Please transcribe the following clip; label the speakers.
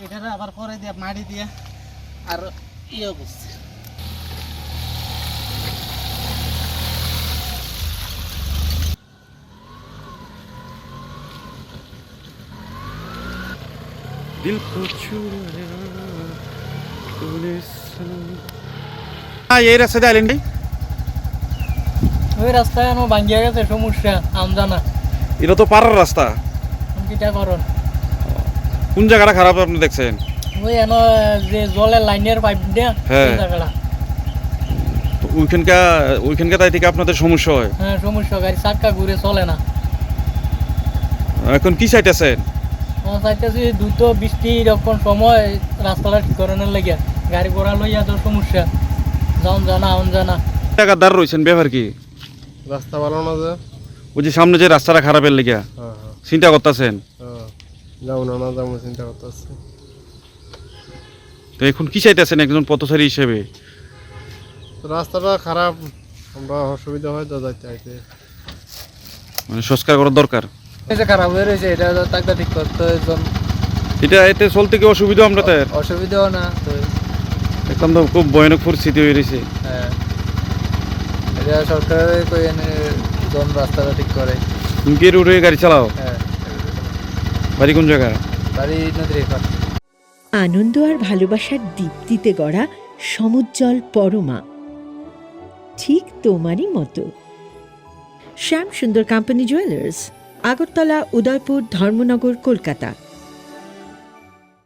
Speaker 1: এটা আবার পরে দিয়ে মাটি দিয়ে আর ইয়ে করছে।
Speaker 2: এই রাস্তা দিয়ে আইলেন
Speaker 3: ওই রাস্তায় এনো ভাঙ্গিয়া গেছে, সমস্যা আমজানা।
Speaker 2: এটা তো পাড়ার রাস্তা,
Speaker 3: কিটা করন?
Speaker 2: কোন জায়গাটা খারাপ আপনি দেখছেন?
Speaker 3: ওই এনো যে জলের লাইনের পাইপ দেয়া
Speaker 2: হ্যাঁ।
Speaker 3: সেই জায়গাটা।
Speaker 2: ওইখানকার তাই থেকে আপনাদের সমস্যা হয়।
Speaker 3: হ্যাঁ সমস্যা, গাড়ি চাক্কা ঘুরে চলে না।
Speaker 2: এখন কি চাইতেছেন?
Speaker 3: আমার চাইতেছি দ্রুত বৃষ্টি এরকম সময় রাস্তাটা ঠিক করানোর লাগে। গাড়ি ঘোড়া লইয়া তো সমস্যা, যাওন জানা আউন জানা।
Speaker 2: টাকার দ্বার রয়েছেন, ব্যাপার কি?
Speaker 4: রাস্তা ভালো না যে,
Speaker 2: ওই যে সামনে যে রাস্তাটা খারাপের লেগে
Speaker 4: হ্যাঁ
Speaker 2: চিন্তা করতেছেন,
Speaker 4: হ্যাঁ, যাবো না যাবো চিন্তা করতেছি।
Speaker 2: তো এখন কি চাইতেছেন একজন পথচারী হিসেবে?
Speaker 4: রাস্তাটা খারাপ, আমরা অসুবিধা হয় তো যাইতে আইতে।
Speaker 2: মানে সংস্কার করার দরকার।
Speaker 3: এটা খারাপ হয়ে রয়েছে, এটা তাকে ঠিক করতে
Speaker 2: এটা এতে চলতে কি অসুবিধা? আমরা তো
Speaker 3: অসুবিধাও না তো।
Speaker 2: এখন তো খুব ভয়ানক পরিস্থিতি হয়ে রয়েছে।
Speaker 3: হ্যাঁ, এটা সরকারের কই এনে জন রাস্তাটা ঠিক করে।
Speaker 2: তুমি কি রোডে গাড়ি চালাও?
Speaker 3: হ্যাঁ,
Speaker 2: বাড়ি কোন জায়গা?
Speaker 3: বাড়ি নদীর এপার।
Speaker 5: আনন্দ আর ভালোবাসার দীপ্তিতে গড়া সমুজ্জ্বল পরমা, ঠিক তোমারই মতো। শ্যাম সুন্দর কোম্পানি জুয়েলার্স, আগরতলা, উদয়পুর, ধর্মনগর, কলকাতা।